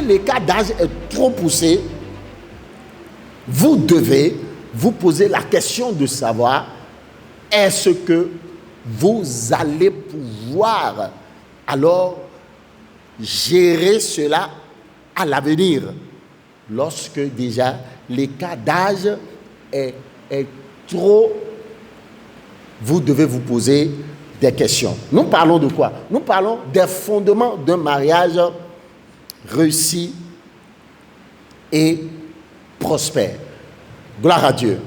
l'écart d'âge est trop poussé, vous devez vous poser la question de savoir est-ce que vous allez pouvoir alors gérer cela à l'avenir lorsque déjà l'écart d'âge est trop. Vous devez vous poser des questions. Nous parlons de quoi? Nous parlons des fondements d'un mariage réussi et prospère. Gloire à Dieu.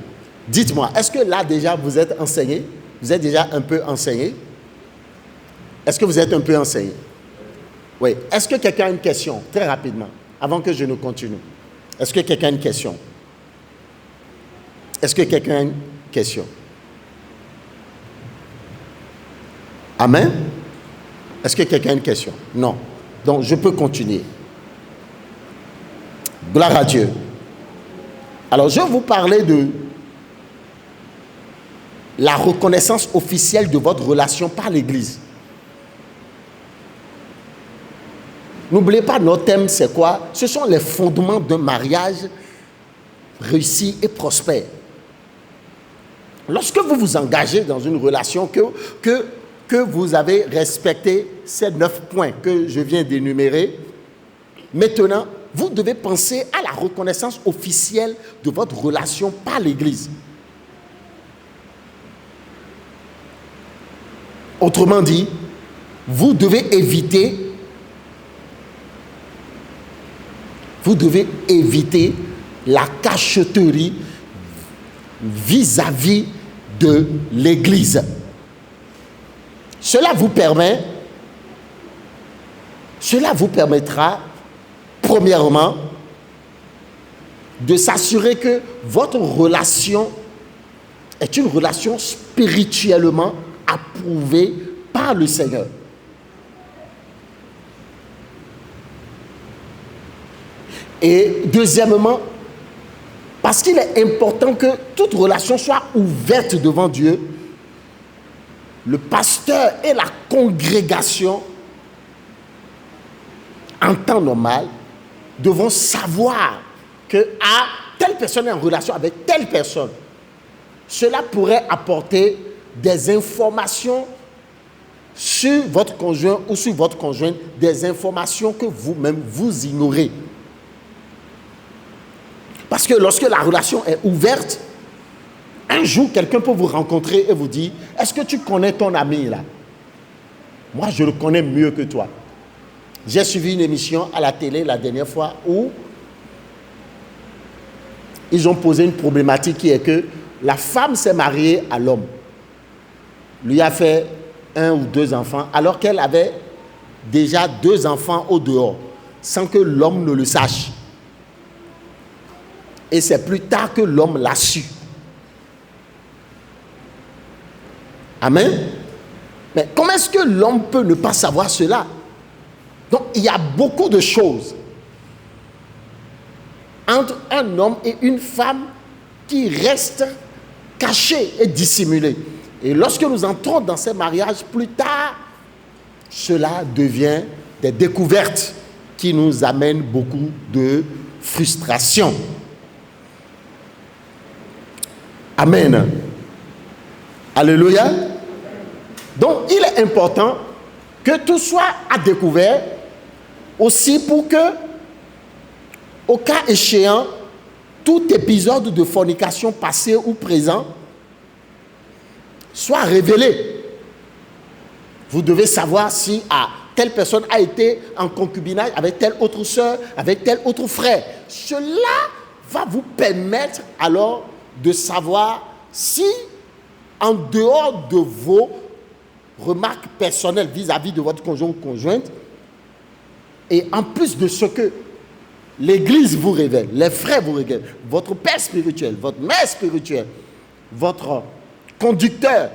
Dites-moi, est-ce que là déjà vous êtes enseigné? Vous êtes déjà un peu enseigné? Est-ce que vous êtes un peu enseigné? Oui. Est-ce que quelqu'un a une question? Très rapidement, avant que je ne continue. Est-ce que quelqu'un a une question? Est-ce que quelqu'un a une question? Amen? Est-ce que quelqu'un a une question? Non. Donc, je peux continuer. Gloire à Dieu. Alors, je vais vous parler de la reconnaissance officielle de votre relation par l'Église. N'oubliez pas, notre thème, c'est quoi? Ce sont les fondements d'un mariage réussi et prospère. Lorsque vous vous engagez dans une relation, que vous avez respecté ces 9 points que je viens d'énumérer, maintenant, vous devez penser à la reconnaissance officielle de votre relation par l'Église. Autrement dit, vous devez éviter la cachotterie vis-à-vis de l'Église. Cela vous permettra, premièrement, de s'assurer que votre relation est une relation spirituellement approuvée par le Seigneur. Et deuxièmement, parce qu'il est important que toute relation soit ouverte devant Dieu, le pasteur et la congrégation, en temps normal, devront savoir que telle personne est en relation avec telle personne. Cela pourrait apporter des informations sur votre conjoint ou sur votre conjointe, des informations que vous-même vous ignorez. Parce que lorsque la relation est ouverte, un jour, quelqu'un peut vous rencontrer et vous dire, est-ce que tu connais ton ami là? Moi, je le connais mieux que toi. J'ai suivi une émission à la télé la dernière fois où ils ont posé une problématique qui est que la femme s'est mariée à l'homme. Lui a fait 1 ou 2 enfants, alors qu'elle avait déjà 2 enfants au dehors, sans que l'homme ne le sache. Et c'est plus tard que l'homme l'a su. Amen. Mais comment est-ce que l'homme peut ne pas savoir cela? Donc, il y a beaucoup de choses entre un homme et une femme qui restent cachées et dissimulées. Et lorsque nous entrons dans ces mariages plus tard, cela devient des découvertes qui nous amènent beaucoup de frustration. Amen. Alléluia. Donc, il est important que tout soit à découvert aussi pour que, au cas échéant, tout épisode de fornication passé ou présent soit révélé. Vous devez savoir si telle personne a été en concubinage avec telle autre sœur, avec tel autre frère. Cela va vous permettre alors de savoir si, en dehors de vos remarques personnelles vis-à-vis de votre conjoint ou conjointe, et en plus de ce que l'Église vous révèle, les frères vous révèlent, votre père spirituel, votre mère spirituelle, votre conducteur,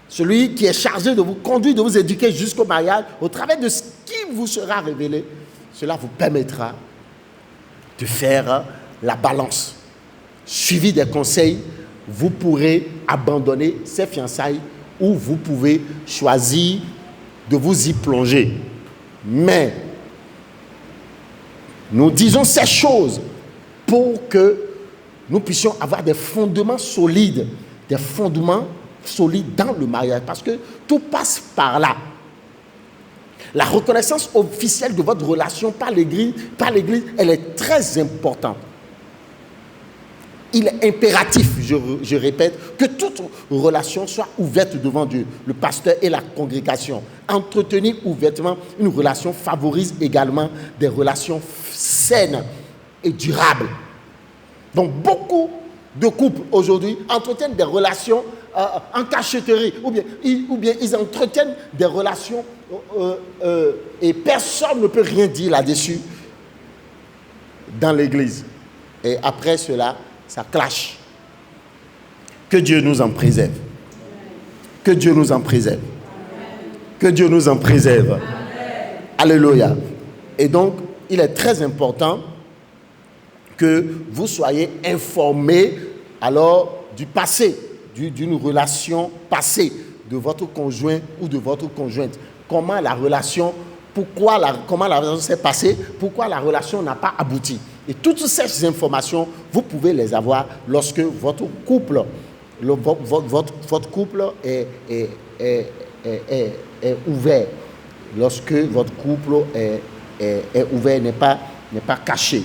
celui qui est chargé de vous conduire, de vous éduquer jusqu'au mariage, au travers de ce qui vous sera révélé, cela vous permettra de faire la balance. Suivi des conseils, vous pourrez abandonner ces fiançailles ou vous pouvez choisir de vous y plonger. Mais Nous disons ces choses pour que nous puissions avoir des fondements solides dans le mariage, parce que tout passe par là. La reconnaissance officielle de votre relation par l'Église, elle est très importante. Il est impératif, je répète, que toute relation soit ouverte devant Dieu, le pasteur et la congrégation. Entretenir ouvertement une relation favorise également des relations saines et durables. Donc beaucoup de couples aujourd'hui entretiennent des relations en cachotterie, ou bien ils entretiennent des relations et personne ne peut rien dire là-dessus dans l'église. Et après cela, ça clash. Que Dieu nous en préserve. Que Dieu nous en préserve. Que Dieu nous en préserve. Alléluia. Et donc, il est très important que vous soyez informés alors du passé, d'une relation passée de votre conjoint ou de votre conjointe. Comment la relation s'est passée, pourquoi la relation n'a pas abouti. Et toutes ces informations, vous pouvez les avoir lorsque votre couple, votre couple est ouvert. Lorsque votre couple est ouvert, n'est pas caché.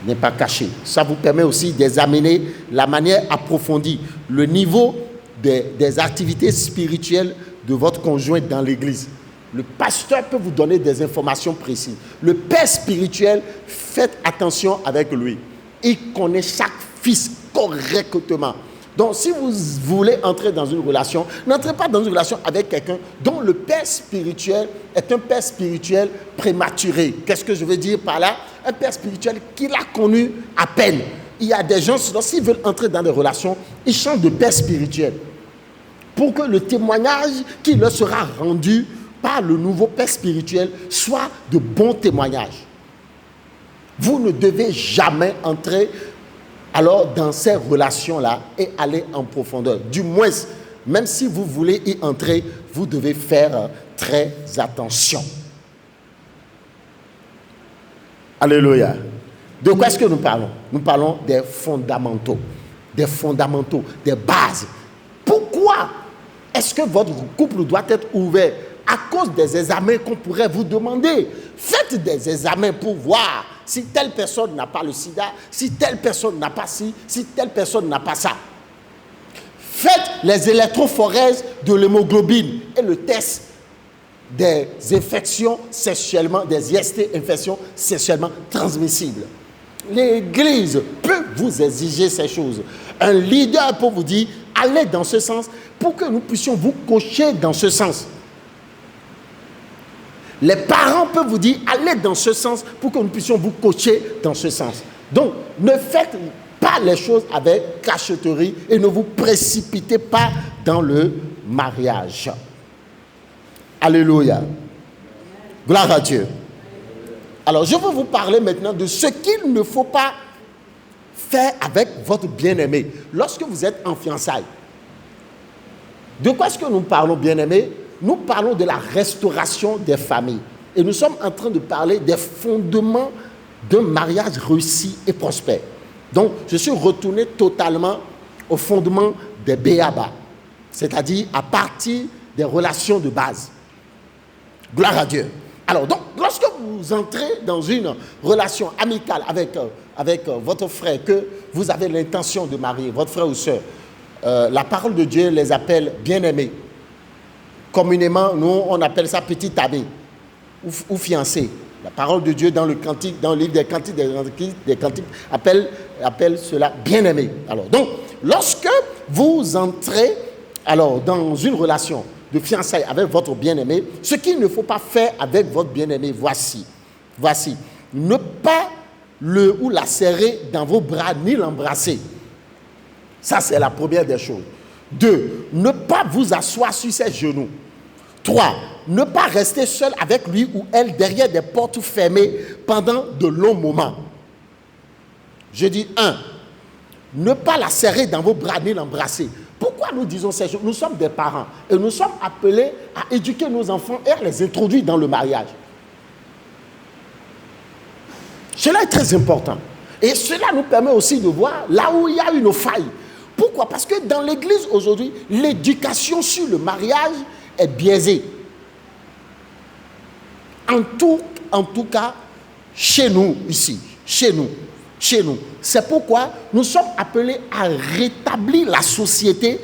N'est pas caché. Ça vous permet aussi d'examiner la manière approfondie, le niveau des activités spirituelles de votre conjoint dans l'église. Le pasteur peut vous donner des informations précises. Le père spirituel, faites attention avec lui. Il connaît chaque fils correctement. Donc, si vous voulez entrer dans une relation, n'entrez pas dans une relation avec quelqu'un dont le père spirituel est un père spirituel prématuré. Qu'est-ce que je veux dire par là? Un père spirituel qu'il a connu à peine. Il y a des gens, lorsqu'ils veulent entrer dans des relations, ils changent de père spirituel pour que le témoignage qui leur sera rendu par le nouveau père spirituel soit de bons témoignages. Vous ne devez jamais entrer alors dans ces relations-là et aller en profondeur. Du moins, même si vous voulez y entrer, vous devez faire très attention. Alléluia. De quoi est-ce que nous parlons? Nous parlons des fondamentaux, des bases. Pourquoi est-ce que votre couple doit être ouvert? À cause des examens qu'on pourrait vous demander. Faites des examens pour voir si telle personne n'a pas le sida, si telle personne n'a pas ci, si telle personne n'a pas ça. Faites les électrophorèses de l'hémoglobine et le test des infections sexuellement, des IST, infections sexuellement transmissibles. L'Église peut vous exiger ces choses. Un leader peut vous dire, allez dans ce sens pour que nous puissions vous coacher dans ce sens. Les parents peuvent vous dire, allez dans ce sens pour que nous puissions vous coacher dans ce sens. Donc, ne faites pas les choses avec cachotterie et ne vous précipitez pas dans le mariage. Alléluia. Gloire à Dieu. Alors, je veux vous parler maintenant de ce qu'il ne faut pas faire avec votre bien-aimé lorsque vous êtes en fiançailles. De quoi est-ce que nous parlons, bien-aimé? Nous parlons de la restauration des familles. Et nous sommes en train de parler des fondements d'un mariage réussi et prospère. Donc, je suis retourné totalement au fondement des B.A.B.A., c'est-à-dire à partir des relations de base. Gloire à Dieu. Alors, donc, lorsque vous entrez dans une relation amicale avec votre frère, que vous avez l'intention de marier, votre frère ou soeur, la parole de Dieu les appelle bien-aimés. Communément, nous, on appelle ça petit ami ou fiancé. La parole de Dieu dans le cantique, dans le livre des cantiques, appelle cela bien-aimé. Alors, donc, lorsque vous entrez alors dans une relation de fiançailles avec votre bien-aimé, ce qu'il ne faut pas faire avec votre bien-aimé, voici. Ne pas le ou la serrer dans vos bras ni l'embrasser. Ça, c'est la première des choses. 2, ne pas vous asseoir sur ses genoux. 3, ne pas rester seul avec lui ou elle derrière des portes fermées pendant de longs moments. Je dis 1, ne pas la serrer dans vos bras ni l'embrasser. Pourquoi nous disons ces choses? Nous sommes des parents et nous sommes appelés à éduquer nos enfants et à les introduire dans le mariage. Cela est très important. Et cela nous permet aussi de voir là où il y a une faille. Pourquoi? Parce que dans l'église aujourd'hui, l'éducation sur le mariage est biaisée. En tout cas, chez nous, ici, chez nous. C'est pourquoi nous sommes appelés à rétablir la société,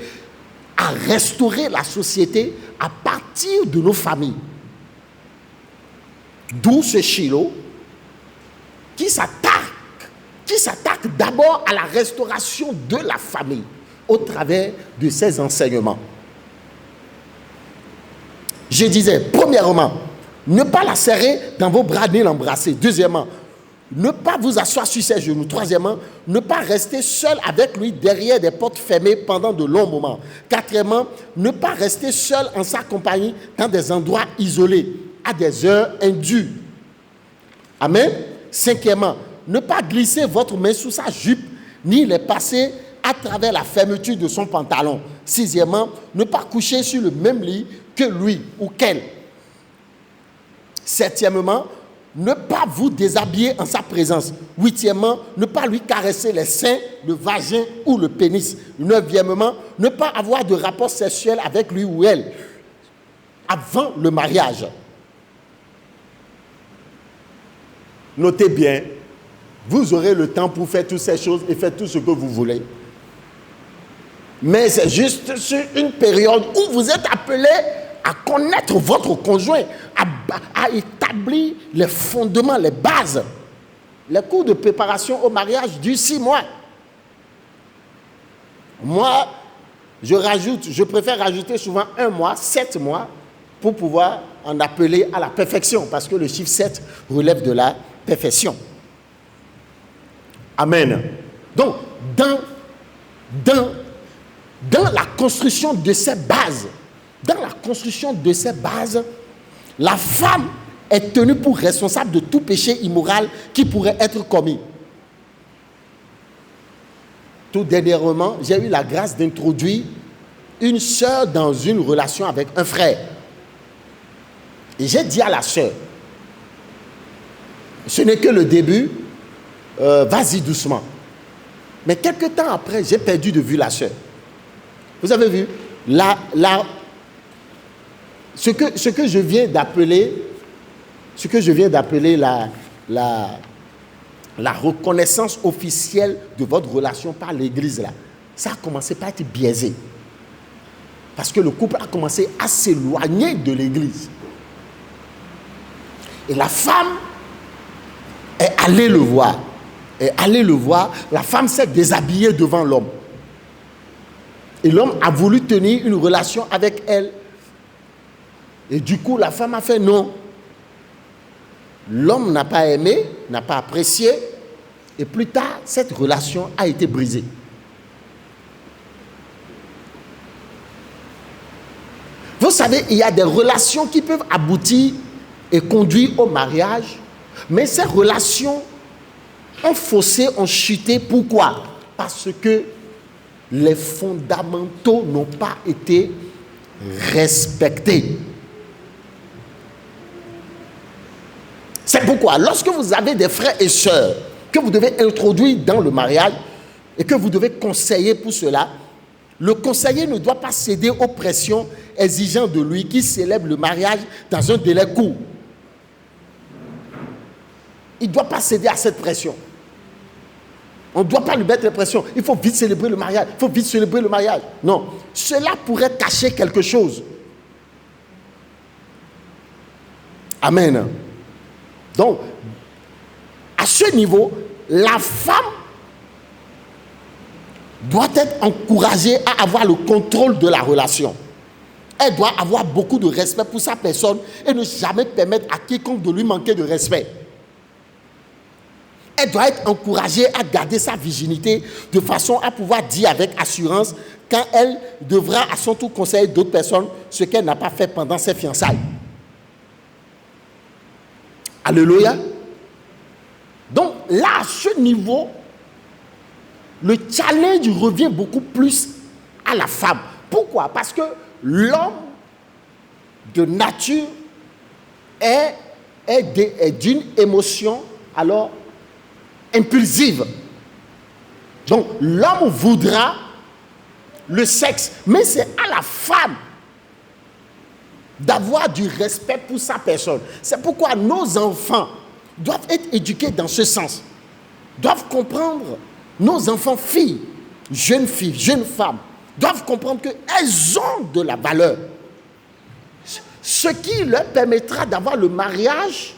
à restaurer la société à partir de nos familles. D'où ce Shiloh qui s'attaque d'abord à la restauration de la famille au travers de ses enseignements. Je disais, premièrement, ne pas la serrer dans vos bras ni l'embrasser. Deuxièmement, ne pas vous asseoir sur ses genoux. Troisièmement, ne pas rester seul avec lui derrière des portes fermées pendant de longs moments. Quatrièmement, ne pas rester seul en sa compagnie dans des endroits isolés, à des heures indues. Amen. Cinquièmement, ne pas glisser votre main sous sa jupe, ni les passer à travers la fermeture de son pantalon. Sixièmement, ne pas coucher sur le même lit que lui ou qu'elle. Septièmement, ne pas vous déshabiller en sa présence. Huitièmement, ne pas lui caresser les seins, le vagin ou le pénis. Neuvièmement, ne pas avoir de rapport sexuel avec lui ou elle avant le mariage. Notez bien, vous aurez le temps pour faire toutes ces choses et faire tout ce que vous voulez. Mais c'est juste sur une période où vous êtes appelé à connaître votre conjoint, à établir les fondements, les bases. Les cours de préparation au mariage durent 6 mois. Moi, je préfère rajouter souvent 1 mois, 7 mois, pour pouvoir en appeler à la perfection, parce que le chiffre 7 relève de la perfection. Amen. Donc, dans la construction de ces bases, la femme est tenue pour responsable de tout péché immoral qui pourrait être commis. Tout dernièrement, j'ai eu la grâce d'introduire une sœur dans une relation avec un frère. Et j'ai dit à la sœur, ce n'est que le début, vas-y doucement. Mais quelque temps après, j'ai perdu de vue la sœur. Vous avez vu, ce que je viens d'appeler la reconnaissance officielle de votre relation par l'Église, là, ça a commencé par être biaisé. Parce que le couple a commencé à s'éloigner de l'Église. Et la femme est allée le voir. La femme s'est déshabillée devant l'homme. Et l'homme a voulu tenir une relation avec elle. Et du coup, la femme a fait non. L'homme n'a pas aimé, n'a pas apprécié. Et plus tard, cette relation a été brisée. Vous savez, il y a des relations qui peuvent aboutir et conduire au mariage. Mais ces relations ont faussé, ont chuté. Pourquoi? Parce que les fondamentaux n'ont pas été respectés. C'est pourquoi, lorsque vous avez des frères et sœurs que vous devez introduire dans le mariage et que vous devez conseiller pour cela, le conseiller ne doit pas céder aux pressions exigeant de lui qui célèbre le mariage dans un délai court. Il ne doit pas céder à cette pression. On ne doit pas lui mettre la pression. Il faut vite célébrer le mariage. Non. Cela pourrait cacher quelque chose. Amen. Donc, à ce niveau, la femme doit être encouragée à avoir le contrôle de la relation. Elle doit avoir beaucoup de respect pour sa personne et ne jamais permettre à quiconque de lui manquer de respect. Elle doit être encouragée à garder sa virginité de façon à pouvoir dire avec assurance quand elle devra à son tour conseiller d'autres personnes ce qu'elle n'a pas fait pendant ses fiançailles. Alléluia. Donc là, à ce niveau, le challenge revient beaucoup plus à la femme. Pourquoi? Parce que l'homme de nature est d'une émotion alors impulsive. Donc, l'homme voudra le sexe, mais c'est à la femme d'avoir du respect pour sa personne. C'est pourquoi nos enfants doivent être éduqués dans ce sens, doivent comprendre, nos enfants filles, jeunes femmes, doivent comprendre qu'elles ont de la valeur. Ce qui leur permettra d'avoir le mariage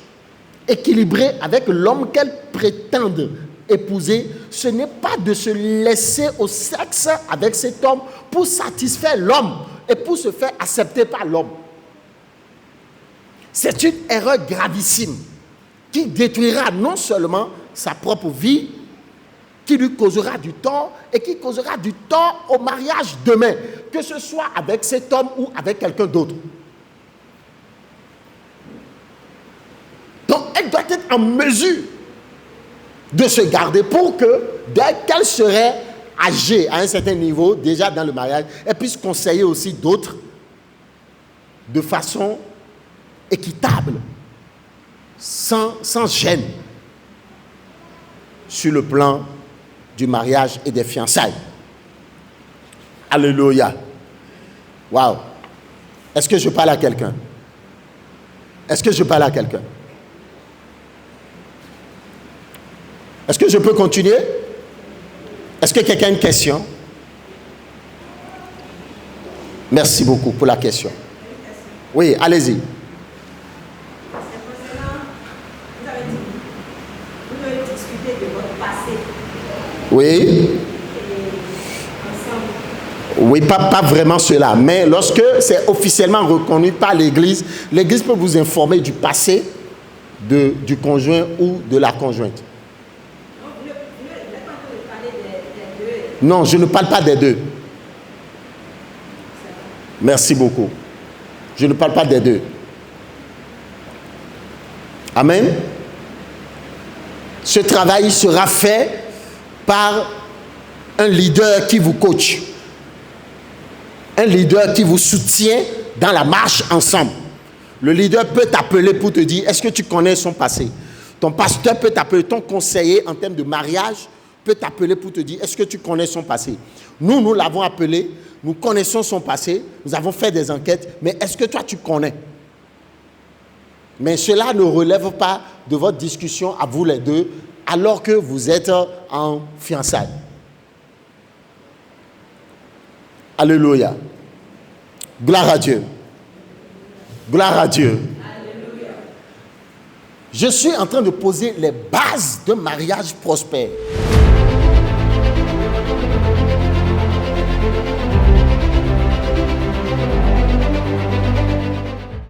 équilibré avec l'homme qu'elles prétendent épouser, ce n'est pas de se laisser au sexe avec cet homme pour satisfaire l'homme et pour se faire accepter par l'homme. C'est une erreur gravissime qui détruira non seulement sa propre vie, qui lui causera du tort et qui causera du tort au mariage demain, que ce soit avec cet homme ou avec quelqu'un d'autre. Donc, elle doit être en mesure de se garder pour que, dès qu'elle serait âgée à un certain niveau, déjà dans le mariage, elle puisse conseiller aussi d'autres de façon équitable, sans gêne, sur le plan du mariage et des fiançailles. Alléluia. Waouh. Est-ce que je parle à quelqu'un? Est-ce que je parle à quelqu'un? Est-ce que je peux continuer? Est-ce que quelqu'un a une question? Merci beaucoup pour la question. Oui, allez-y. Oui. Oui, pas vraiment cela. Mais lorsque c'est officiellement reconnu par l'Église, l'Église peut vous informer du passé du conjoint ou de la conjointe. Non, je ne parle pas des deux. Merci beaucoup. Je ne parle pas des deux. Amen. Ce travail sera fait par un leader qui vous coach, un leader qui vous soutient dans la marche ensemble. Le leader peut t'appeler pour te dire, est-ce que tu connais son passé? Ton pasteur peut t'appeler, ton conseiller en termes de mariage peut t'appeler pour te dire, est-ce que tu connais son passé? Nous l'avons appelé, nous connaissons son passé, nous avons fait des enquêtes, mais est-ce que toi tu connais? Mais cela ne relève pas de votre discussion à vous les deux, alors que vous êtes en fiançailles. Alléluia. Gloire à Dieu. Gloire à Dieu. Alléluia. Je suis en train de poser les bases d'un mariage prospère.